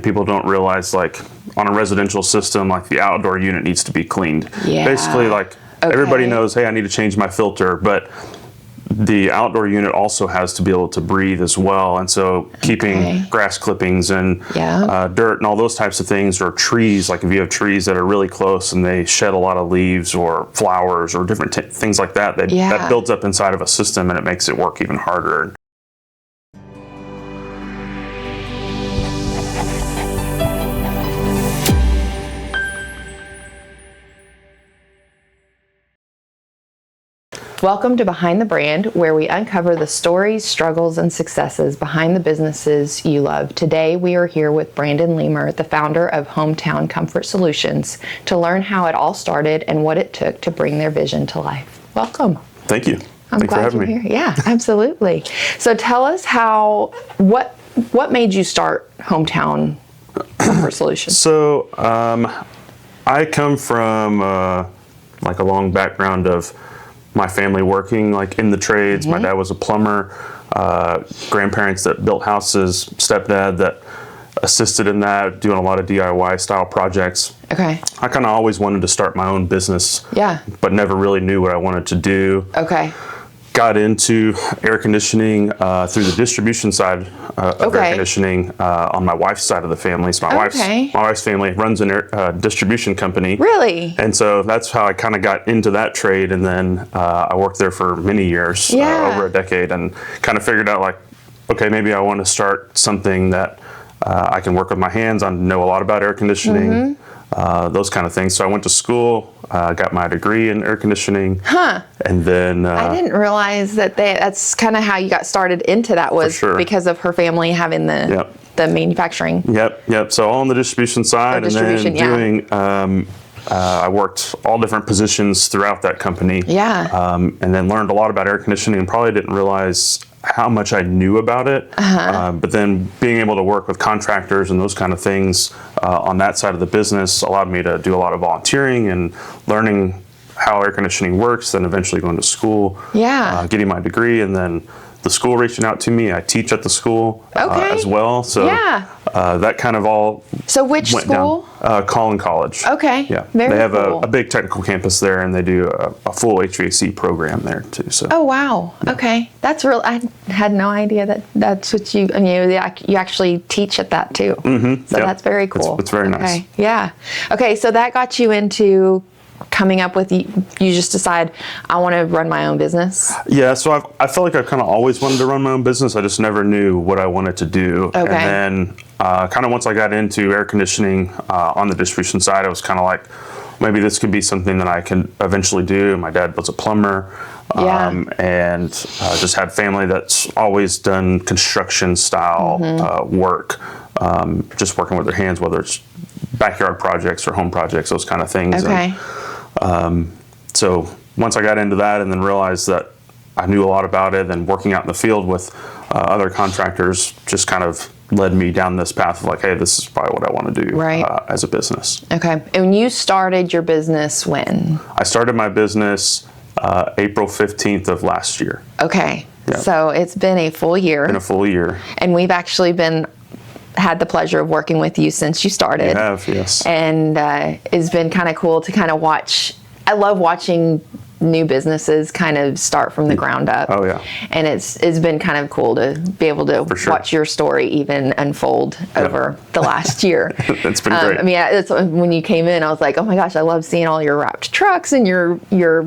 People don't realize, like, on a residential system, like, the outdoor unit needs to be cleaned. Yeah. Basically, like, everybody knows, hey, I need to change my filter, but the outdoor unit also has to be able to breathe as well. And so keeping grass clippings and dirt and all those types of things, or trees, like if you have trees that are really close and they shed a lot of leaves or flowers or different things like that, that builds up inside of a system and it makes it work even harder. Welcome to Behind the Brand, where we uncover the stories, struggles, and successes behind the businesses you love. Today, we are here with Brandon Lehmer, the founder of Hometown Comfort Solutions, to learn how it all started and what it took to bring their vision to life. Welcome. Thank you. I'm glad you're here. Yeah, absolutely. So tell us what made you start Hometown Comfort Solutions? So I come from like a long background of my family working like in the trades. My dad was a plumber, grandparents that built houses, stepdad that assisted in that, doing a lot of DIY style projects. Okay. I kind of always wanted to start my own business, but never really knew what I wanted to do. Okay. Got into air conditioning through the distribution side of air conditioning on my wife's side of the family. So my wife's family runs an distribution company. Really? And so that's how I kind of got into that trade. And then I worked there for many years, over a decade, and kind of figured out, like, okay, maybe I want to start something that I can work with my hands. I know a lot about air conditioning, those kind of things. So I went to school, got my degree in air conditioning. And then I didn't realize that's kind of how you got started into that, was because of her family having the manufacturing. Yep. So all on the distribution side, and then doing. I worked all different positions throughout that company. And then learned a lot about air conditioning, and probably didn't realize how much I knew about it. But then being able to work with contractors and those kind of things on that side of the business allowed me to do a lot of volunteering and learning how air conditioning works, then eventually going to school, getting my degree, and then the school reaching out to me. I teach at the school as well. So that kind of all which went school? Down. Collin College. Okay. Yeah. Very they have cool. a big technical campus there, and they do a full HVAC program there too. So. Oh, wow. Yeah. Okay. That's real. I had no idea that's what you actually teach at that too. So that's very cool. It's very nice. Yeah. Okay. So that got you into coming up with, you just decide, I want to run my own business? Yeah, so I felt like I kind of always wanted to run my own business. I just never knew what I wanted to do. Okay. And then kind of once I got into air conditioning on the distribution side, I was kind of like, maybe this could be something that I can eventually do. My dad was a plumber, and just had family that's always done construction style work, just working with their hands, whether it's backyard projects or home projects, those kind of things. Okay. So once I got into that and then realized that I knew a lot about it, and working out in the field with other contractors just kind of led me down this path of like, hey, this is probably what I want to do as a business. Okay. And you started your business when? I started my business April 15th of last year. Okay. Yeah. So it's been a full year. Been a full year. And we've actually had the pleasure of working with you since you started. You have, yes. And it's been kind of cool to kind of watch. I love watching new businesses kind of start from the ground up. Oh yeah. And it's been kind of cool to be able to watch your story even unfold over the last year. It's been great. I mean, when you came in, I was like, oh my gosh, I love seeing all your wrapped trucks and your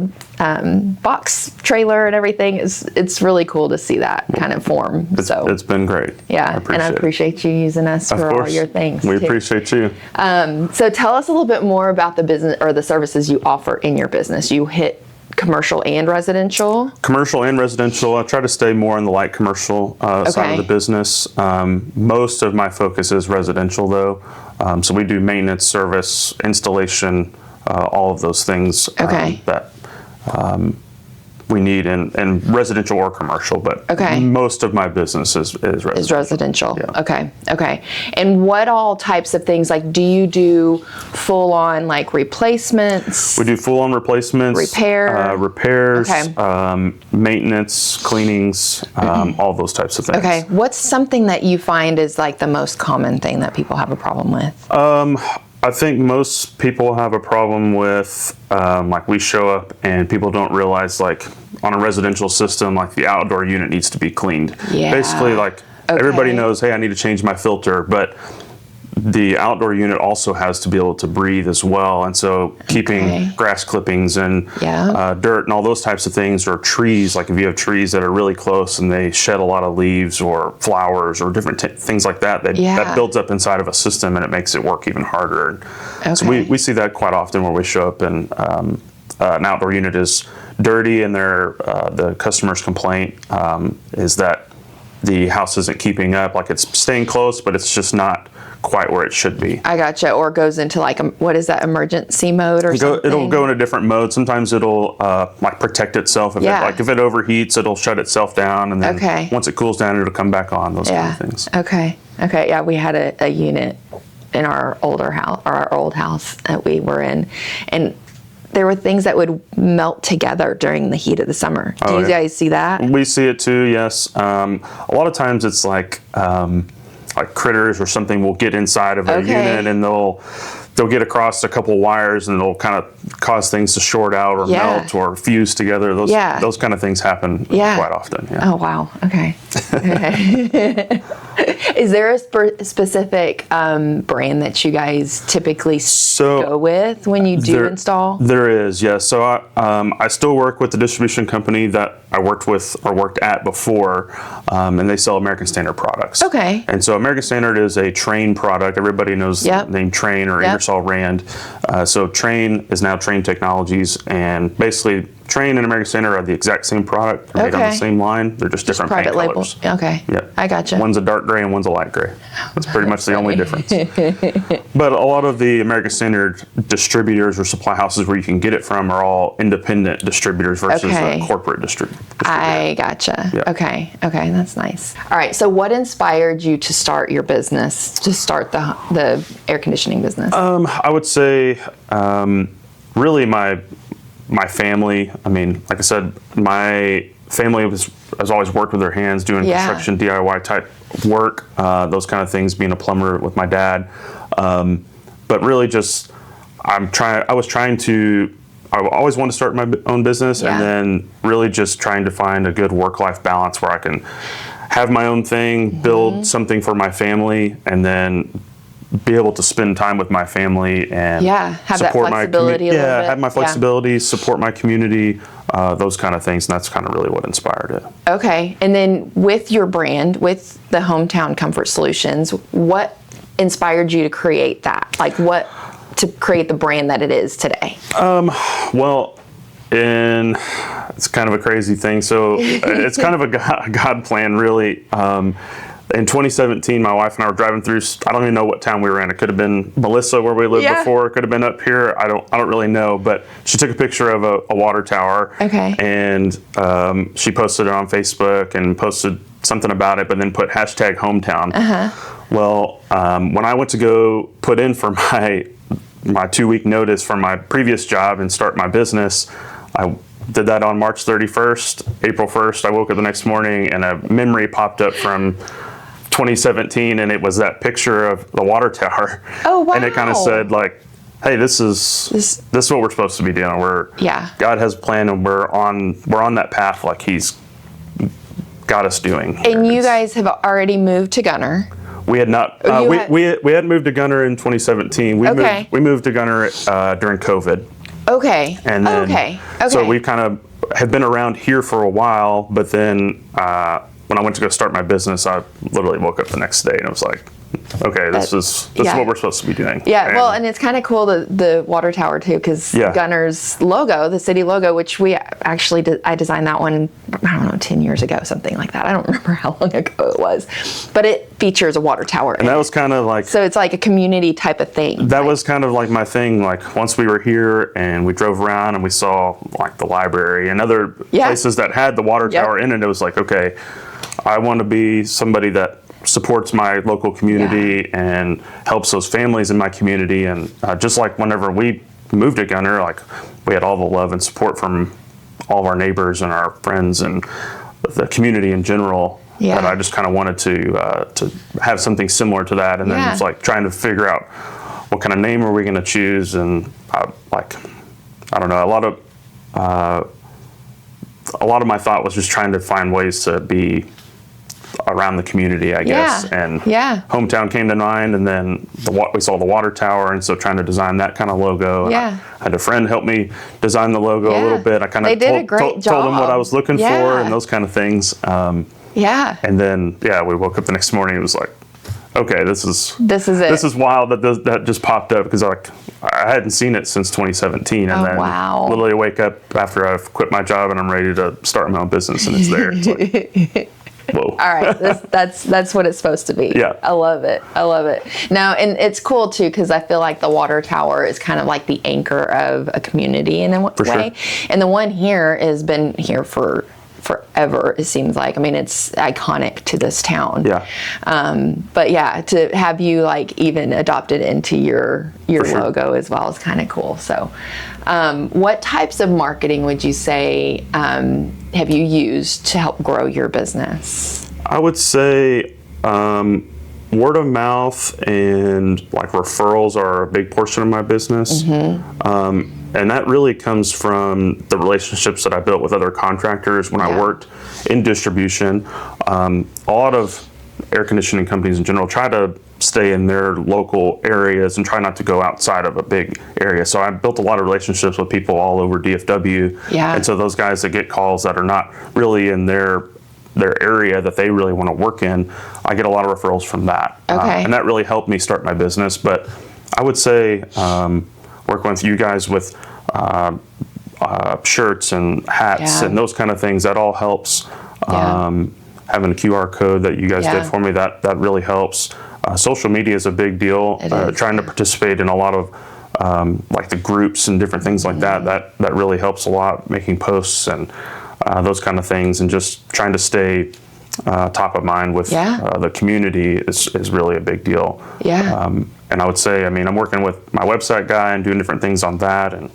box trailer and everything. It's really cool to see that kind of form. It's been great. Yeah, I appreciate you using us for all your things. We appreciate you. So tell us a little bit more about the business or the services you offer in your business. You hit commercial and residential? Commercial and residential. I try to stay more on the light commercial side of the business. Most of my focus is residential though. So we do maintenance, service, installation, all of those things that we need in residential or commercial, but most of my business is residential. Is residential. Yeah. Okay. And what all types of things, like, do you do full on like replacements? We do full on replacements, repairs, maintenance, cleanings, all those types of things. Okay. What's something that you find is like the most common thing that people have a problem with? I think most people have a problem with, like, we show up and people don't realize, like, on a residential system, like, the outdoor unit needs to be cleaned. Yeah. Basically, like, everybody knows, hey, I need to change my filter, but the outdoor unit also has to be able to breathe as well. And so keeping grass clippings and dirt and all those types of things, or trees, like if you have trees that are really close and they shed a lot of leaves or flowers or different things like that, that builds up inside of a system and it makes it work even harder. So we see that quite often where we show up and an outdoor unit is dirty, and the customer's complaint is that the house isn't keeping up, like it's staying close, but it's just not quite where it should be. I gotcha. Or goes into like, what is that, emergency mode or something? It'll go in a different mode. Sometimes it'll like protect itself. If it overheats, it'll shut itself down, and then once it cools down, it'll come back on. Those kind of things. Okay. Yeah, we had a unit in our older house, or our old house that we were in, and there were things that would melt together during the heat of the summer. Do you guys see that? We see it too. Yes. A lot of times it's like critters or something will get inside of a unit, and they'll get across a couple wires, and it'll kind of cause things to short out or melt or fuse together. Those kind of things happen quite often. Yeah. Oh, wow. Okay. Is there a specific brand that you guys typically go with when you do install? There is, yes. So I still work with the distribution company that I worked with or worked at before, and they sell American Standard products. Okay. And so American Standard is a Trane product. Everybody knows the name Trane or Ingersoll Rand. So Trane is now Trane Technologies, and basically Trane and American Standard are the exact same product. They're made on the same line. They're just different paint colors. Okay. Yeah. I gotcha. One's a dark gray and one's a light gray. That's pretty much the only difference. But a lot of the American Standard distributors or supply houses where you can get it from are all independent distributors versus a corporate distributor. I gotcha. Yeah. Okay, that's nice. All right, so what inspired you to start your business, to start the air conditioning business? I would say really my family. I mean, like I said, my family has always worked with their hands, doing construction, DIY type work, those kind of things, being a plumber with my dad. But really just, I always wanted to start my own business, and then really just trying to find a good work-life balance where I can have my own thing, build something for my family, and then be able to spend time with my family and have support that flexibility a little bit. Have my flexibility, support my community, those kind of things, and that's kind of really what inspired it. Okay, and then with your brand, with the Hometown Comfort Solutions, what inspired you to create that? Like, what to create the brand that it is today? Well, it's kind of a crazy thing. So it's kind of a God plan, really. In 2017, my wife and I were driving through, I don't even know what town we were in. It could have been Melissa, where we lived before. It could have been up here. I don't really know. But she took a picture of a water tower. Okay. And she posted it on Facebook and posted something about it, but then put #hometown. Well, when I went to go put in for my 2-week notice from my previous job and start my business, I did that on March 31st. April 1st, I woke up the next morning and a memory popped up from 2017, and it was that picture of the water tower. Oh, wow. And it kind of said, like, hey, this is what we're supposed to be doing. God has a plan, and we're on that path like He's got us doing. And you guys have already moved to Gunner. We had not. We hadn't moved to Gunner in 2017. We moved to Gunner during COVID. Okay. And then, so we kind of had been around here for a while, but then when I went to go start my business, I literally woke up the next day and it was like, okay, this is what we're supposed to be doing. Yeah, well, and it's kind of cool, the water tower too, because Gunner's logo, the city logo, which we actually I designed that one, I don't know, 10 years ago, something like that. I don't remember how long ago it was, but it features a water tower. And that was kind of like, so it's like a community type of thing. That was kind of like my thing. Like once we were here and we drove around and we saw like the library and other places that had the water tower in it, it was like, okay, I want to be somebody that supports my local community and helps those families in my community. And just like whenever we moved to Gunner, like we had all the love and support from all of our neighbors and our friends and the community in general. But I just kind of wanted to have something similar to that. And then it's like trying to figure out what kind of name are we going to choose. And like, I don't know, a lot of my thought was just trying to find ways to be around the community, I guess. And Hometown came to mind, and then we saw the water tower, and so trying to design that kind of logo. And I had a friend help me design the logo a little bit. I kind of told him what I was looking for and those kind of things. And then we woke up the next morning. It was like, okay, this is it. This is wild that just popped up, because like I hadn't seen it since 2017, and then literally wake up after I've quit my job and I'm ready to start my own business, and it's there. It's like, whoa. All right, that's what it's supposed to be. Yeah, I love it. Now, and it's cool too, because I feel like the water tower is kind of like the anchor of a community in a way. Sure. And the one here has been here for forever, it seems like. I mean, it's iconic to this town. But to have you like even adopt it into your logo as well is kind of cool. So what types of marketing would you say have you used to help grow your business? I would say word of mouth and like referrals are a big portion of my business. And that really comes from the relationships that I built with other contractors when I worked in distribution. A lot of air conditioning companies in general try to stay in their local areas and try not to go outside of a big area. So I built a lot of relationships with people all over DFW. And so those guys that get calls that are not really in their area that they really want to work in, I get a lot of referrals from that. And that really helped me start my business. But I would say working with you guys with shirts and hats and those kind of things, that all helps. Having a QR code that you guys did for me, that really helps. Social media is a big deal. Trying to participate in a lot of like the groups and different things like that really helps a lot, making posts and those kind of things, and just trying to stay top of mind with the community is really a big deal. And I would say, I mean, I'm working with my website guy and doing different things on that, and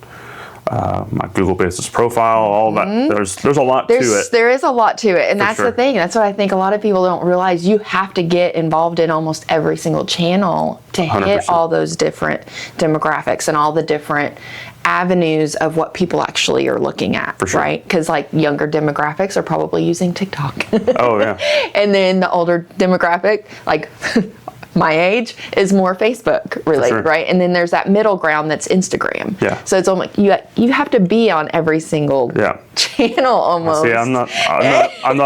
my Google business profile, all that. There's a lot to it. There is a lot to it, and that's the thing. That's what I think a lot of people don't realize. You have to get involved in almost every single channel to 100%. Hit all those different demographics and all the different avenues of what people actually are looking at, right? Because like younger demographics are probably using TikTok. And then the older demographic, like my age, is more Facebook related, right? And then there's that middle ground that's Instagram. So it's almost you have to be on every single channel almost. See, I'm not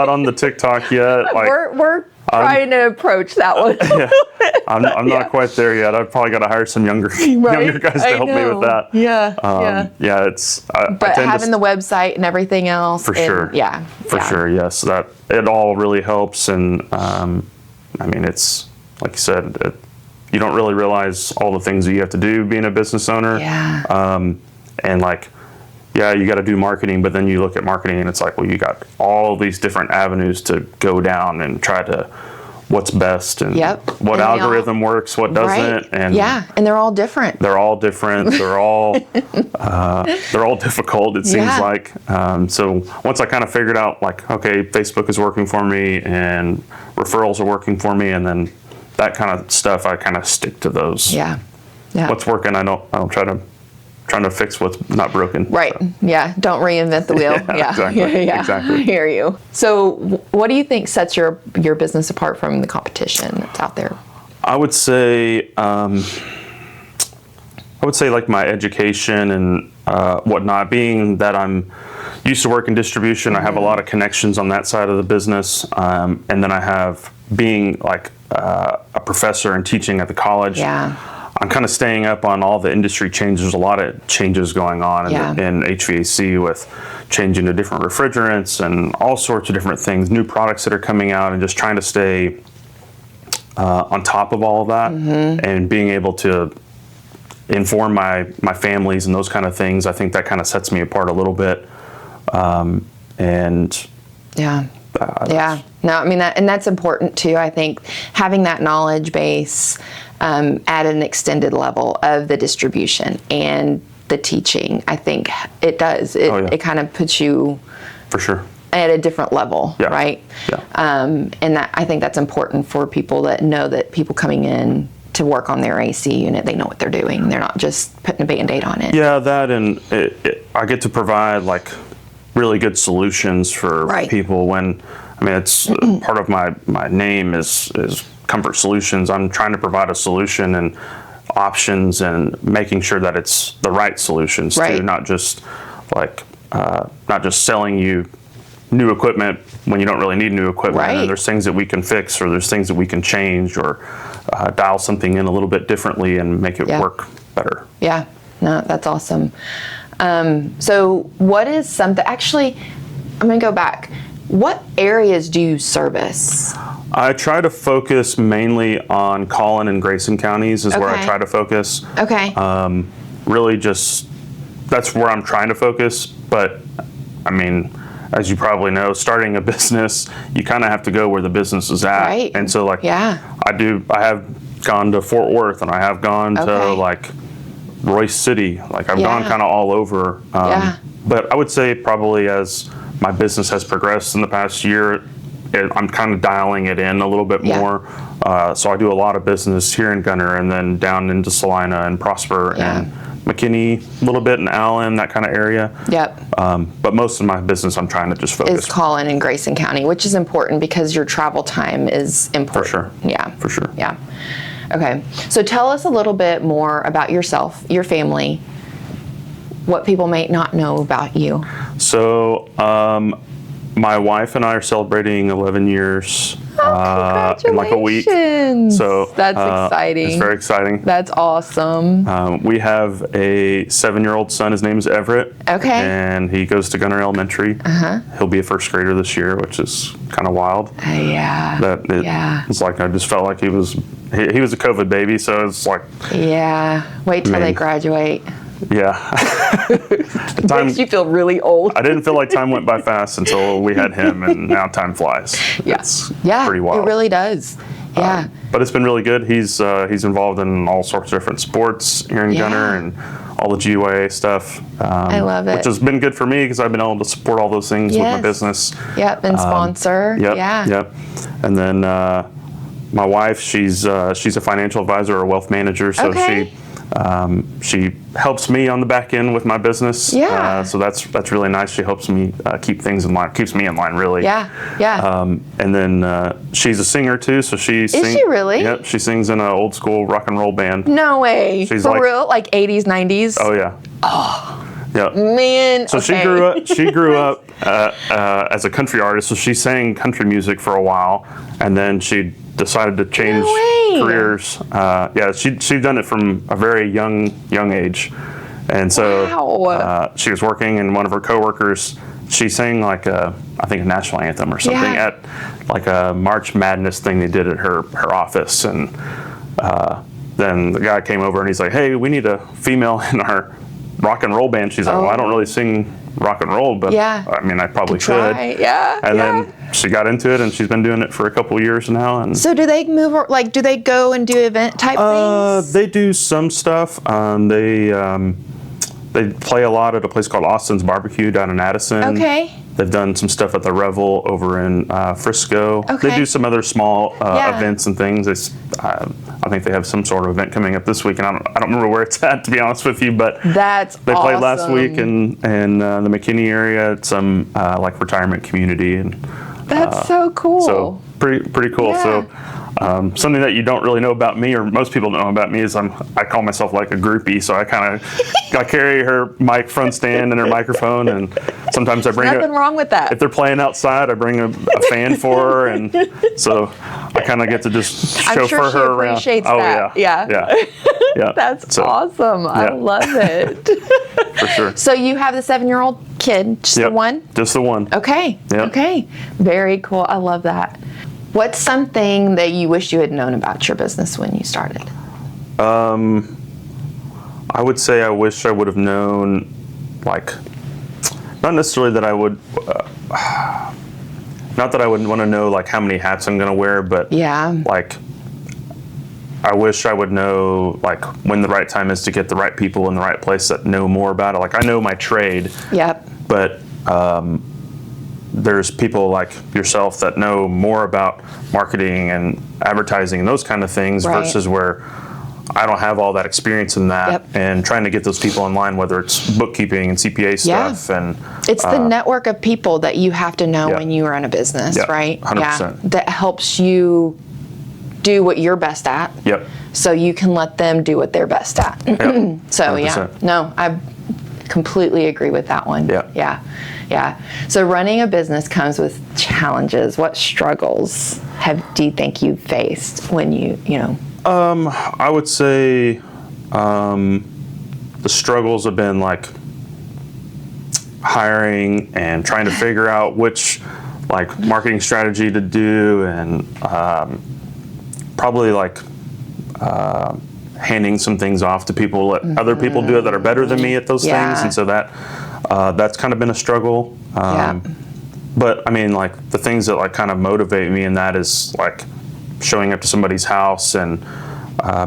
on the TikTok yet. Like we're trying to approach that one. I'm not quite there yet. I've probably got to hire some younger guys to help me with that. It's but having the website and everything else for sure. Yes, that it all really helps. And I mean, it's like you said, you don't really realize all the things that you have to do being a business owner. And like, you got to do marketing, but then you look at marketing and it's like, well, you got all these different avenues to go down and try to what's best and what algorithm works, what doesn't. And and they're all different. They're all different. They're all difficult, it seems like. So once I kind of figured out like, okay, Facebook is working for me and referrals are working for me, and then that kind of stuff, I kind of stick to those. What's working, I don't trying to fix what's not broken. Right. So. Don't reinvent the wheel. Exactly. I hear you. So what do you think sets your business apart from the competition that's out there? I would say like my education and whatnot, being that I'm used to work in distribution, I have a lot of connections on that side of the business. And then I have being like a professor and teaching at the college, I'm kind of staying up on all the industry changes. There's a lot of changes going on in HVAC with changing to different refrigerants and all sorts of different things, new products that are coming out, and just trying to stay on top of all of that and being able to inform my families and those kind of things. I think that kind of sets me apart a little bit. No, I mean, that's important too. I think having that knowledge base at an extended level of the distribution and the teaching, I think it does. It kind of puts you for sure at a different level, right? And that, I think that's important for people that know that people coming in to work on their AC unit, they know what they're doing. They're not just putting a Band-Aid on it. Yeah, that, and I get to provide like really good solutions for people when, I mean, it's part of my name is Comfort Solutions. I'm trying to provide a solution and options and making sure that it's the right solutions too, not just selling you new equipment when you don't really need new equipment. And there's things that we can fix, or there's things that we can change, or dial something in a little bit differently and make it work better. Yeah, no, that's awesome. So what is something, actually, I'm going to go back. What areas do you service? I try to focus mainly on Collin and Grayson counties is where I try to focus. Really just, that's where I'm trying to focus. But I mean, as you probably know, starting a business, you kind of have to go where the business is at. And so like, I have gone to Fort Worth, and I have gone to like Royce City. Like I've gone kind of all over. But I would say probably as my business has progressed in the past year, I'm kind of dialing it in a little bit more. So I do a lot of business here in Gunner, and then down into Salina and Prosper and McKinney, a little bit in Allen, that kind of area. But most of my business, I'm trying to just focus. Is Collin and Grayson County, which is important because your travel time is important. For sure. For sure. Okay. So tell us a little bit more about yourself, your family, what people may not know about you. So, my wife and I are celebrating 11 years in like a week. So that's exciting. It's very exciting. That's awesome. We have a 7-year-old son. His name is Everett. And he goes to Gunner Elementary. He'll be a first grader this year, which is kind of wild. It's like I just felt like he was a COVID baby, so it's like wait till they graduate. It makes you feel really old. I didn't feel like time went by fast until we had him, and now time flies. It's pretty wild. It really does. But it's been really good. He's involved in all sorts of different sports here in Gunner, and all the GYA stuff. I love it. Which has been good for me because I've been able to support all those things with my business. And sponsor. And then my wife, she's a financial advisor or wealth manager, so she helps me on the back end with my business. So that's really nice. She helps me keep things in line, keeps me in line, really. And then she's a singer too, so Is she really? Yep, she sings in an old school rock and roll band. No way. She's for real? Like 80s, 90s? Oh yeah. Man. So she grew up as a country artist, so she sang country music for a while, and then she decided to change careers. She'd done it from a very young age, and so she was working, and one of her coworkers, she sang like I think a national anthem or something at like a March Madness thing they did at her office, and then the guy came over and he's like, "Hey, we need a female in our rock and roll band." She's like, "Well, I don't really sing rock and roll, but I mean, I probably could." And then she got into it, and she's been doing it for a couple years now. And so do they move, like, do they go and do event type things? They do some stuff. They play a lot at a place called Austin's Barbecue down in Addison. They've done some stuff at the Revel over in Frisco. They do some other small events and things. I think they have some sort of event coming up this week, and I don't remember where it's at, to be honest with you. But they played last week in the McKinney area at some like retirement community, and that's so cool. So pretty cool. So Something that you don't really know about me, or most people don't know about me, is I call myself like a groupie. So I carry her mic front stand and her microphone, and sometimes I bring nothing wrong with that. If they're playing outside, I bring a fan for her, and so I kind of get to just chauffeur her around. Appreciates oh that. yeah. That's awesome. I love it. For sure. So you have the 7-year-old kid, just the one? Just the one. Okay. Yep. Okay. Very cool. I love that. What's something that you wish you had known about your business when you started? I would say I wish I would have known, like, not necessarily that I would, not that I would want to know, like, how many hats I'm going to wear, but, like, I wish I would know, like, when the right time is to get the right people in the right place that know more about it. Like, I know my trade, but there's people like yourself that know more about marketing and advertising and those kind of things versus where I don't have all that experience in that, and trying to get those people in line, whether it's bookkeeping and CPA stuff. And it's the network of people that you have to know when you run a business, right? 100%. That helps you do what you're best at. So you can let them do what they're best at. So 100%. No, I completely agree with that one. So running a business comes with challenges. What struggles do you think you faced when you know? I would say the struggles have been like hiring and trying to figure out which like marketing strategy to do, and probably like handing some things off to people, let other people do it that are better than me at those things, and so that's kind of been a struggle. But I mean, like the things that like kind of motivate me in that is like showing up to somebody's house and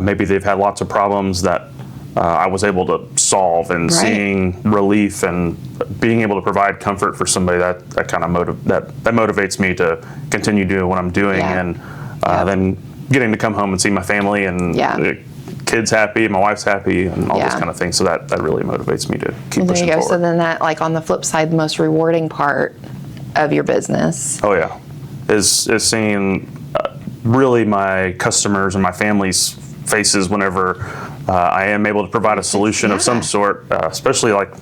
maybe they've had lots of problems that I was able to solve, and seeing relief and being able to provide comfort for somebody, that kind of motivates me to continue doing what I'm doing, and then getting to come home and see my family and the kids happy, my wife's happy, and all those kind of things. So that really motivates me to keep pushing forward. So then that, like on the flip side, the most rewarding part of your business. Is seeing really my customers and my family's faces whenever I am able to provide a solution of some sort, especially like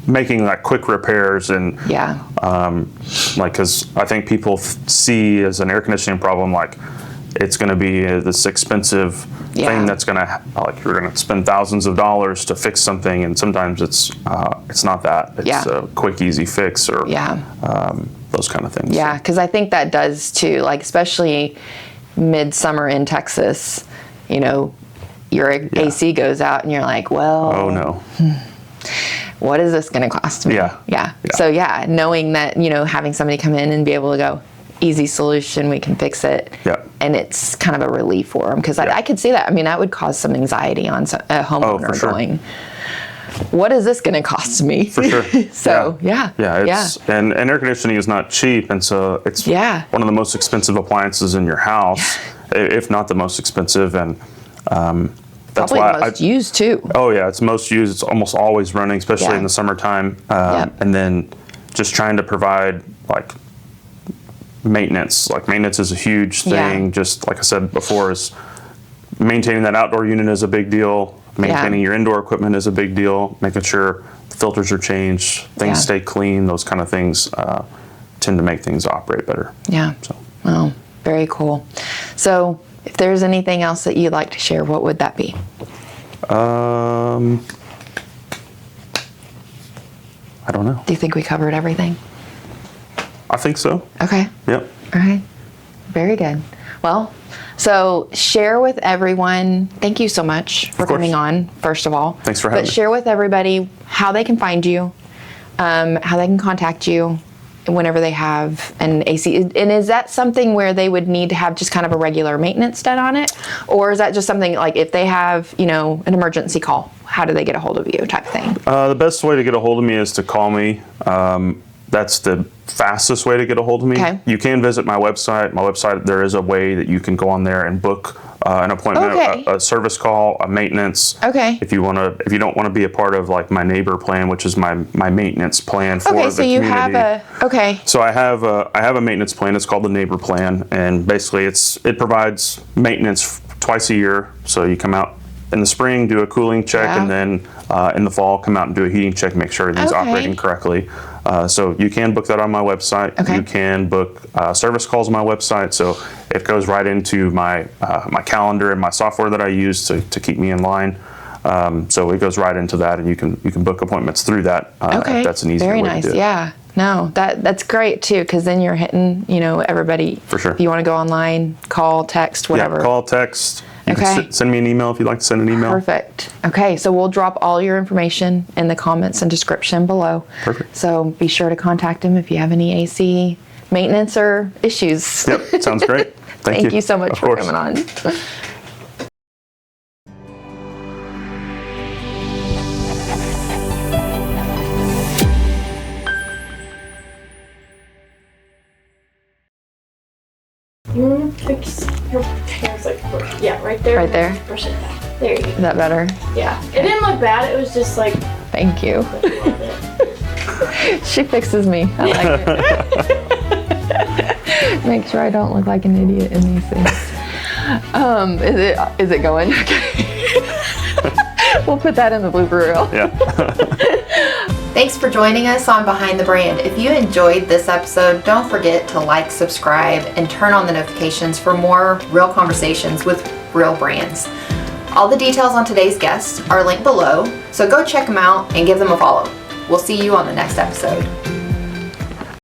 making like quick repairs and like, because I think people see as an air conditioning problem like it's going to be this expensive thing that's going to, like, you're going to spend thousands of dollars to fix something, and sometimes it's not that. It's a quick, easy fix, or those kind of things. Because I think that does too, like especially midsummer in Texas, you know, your AC goes out and you're like, well, oh no, what is this going to cost me? So knowing that, you know, having somebody come in and be able to go, easy solution, we can fix it, and it's kind of a relief for them, because I could see that. I mean, that would cause some anxiety on a homeowner going, what is this going to cost me? For sure. So and air conditioning is not cheap, and so it's one of the most expensive appliances in your house, if not the most expensive, and that's probably why the most used too. Oh yeah, it's most used. It's almost always running, especially in the summertime. And then just trying to provide like maintenance. Like maintenance is a huge thing. Just like I said before, is maintaining that outdoor unit is a big deal. Maintaining your indoor equipment is a big deal. Making sure the filters are changed, things stay clean. Those kind of things tend to make things operate better. So. Oh, very cool. So if there's anything else that you'd like to share, what would that be? I don't know. Do you think we covered everything? I think so. Okay. Yep. All right. Very good. Well, so share with everyone. Thank you so much for coming on, first of all. Thanks for having me. But share with everybody how they can find you, how they can contact you whenever they have an AC. And is that something where they would need to have just kind of a regular maintenance done on it? Or is that just something like if they have, you know, an emergency call, how do they get a hold of you type thing? The best way to get a hold of me is to call me. that's the fastest way to get a hold of me. Okay. You can visit my website. My website, there is a way that you can go on there and book an appointment, a service call, a maintenance. Okay. If you don't want to be a part of like my neighbor plan, which is my maintenance plan for the community. Okay, so you have So I have a maintenance plan. It's called the neighbor plan, and basically it provides maintenance twice a year. So you come out in the spring, do a cooling check, and then in the fall, come out and do a heating check, make sure everything's operating correctly. So you can book that on my website. You can book service calls on my website. So it goes right into my my calendar and my software that I use to keep me in line. So it goes right into that, and you can book appointments through that. If that's an easier way to do it. Yeah. No, that's great too, because then you're hitting, everybody. For sure. If you want to go online, call, text, whatever. Yeah, call, text. You can send me an email if you'd like to send an email. Perfect. Okay, so we'll drop all your information in the comments and description below. Perfect. So be sure to contact him if you have any AC maintenance or issues. Yep, sounds great. Thank you so much for coming on. You want to fix your hands right there. Right there? Brush it back. There you go. Is that better? Yeah. It didn't look bad. It was just like. Thank you. She fixes me. I like it. Make sure I don't look like an idiot in these things. Is it going? Okay. We'll put that in the blooper reel. Yeah. Thanks for joining us on Behind the Brand. If you enjoyed this episode, don't forget to like, subscribe, and turn on the notifications for more real conversations with real brands. All the details on today's guests are linked below, so go check them out and give them a follow. We'll see you on the next episode.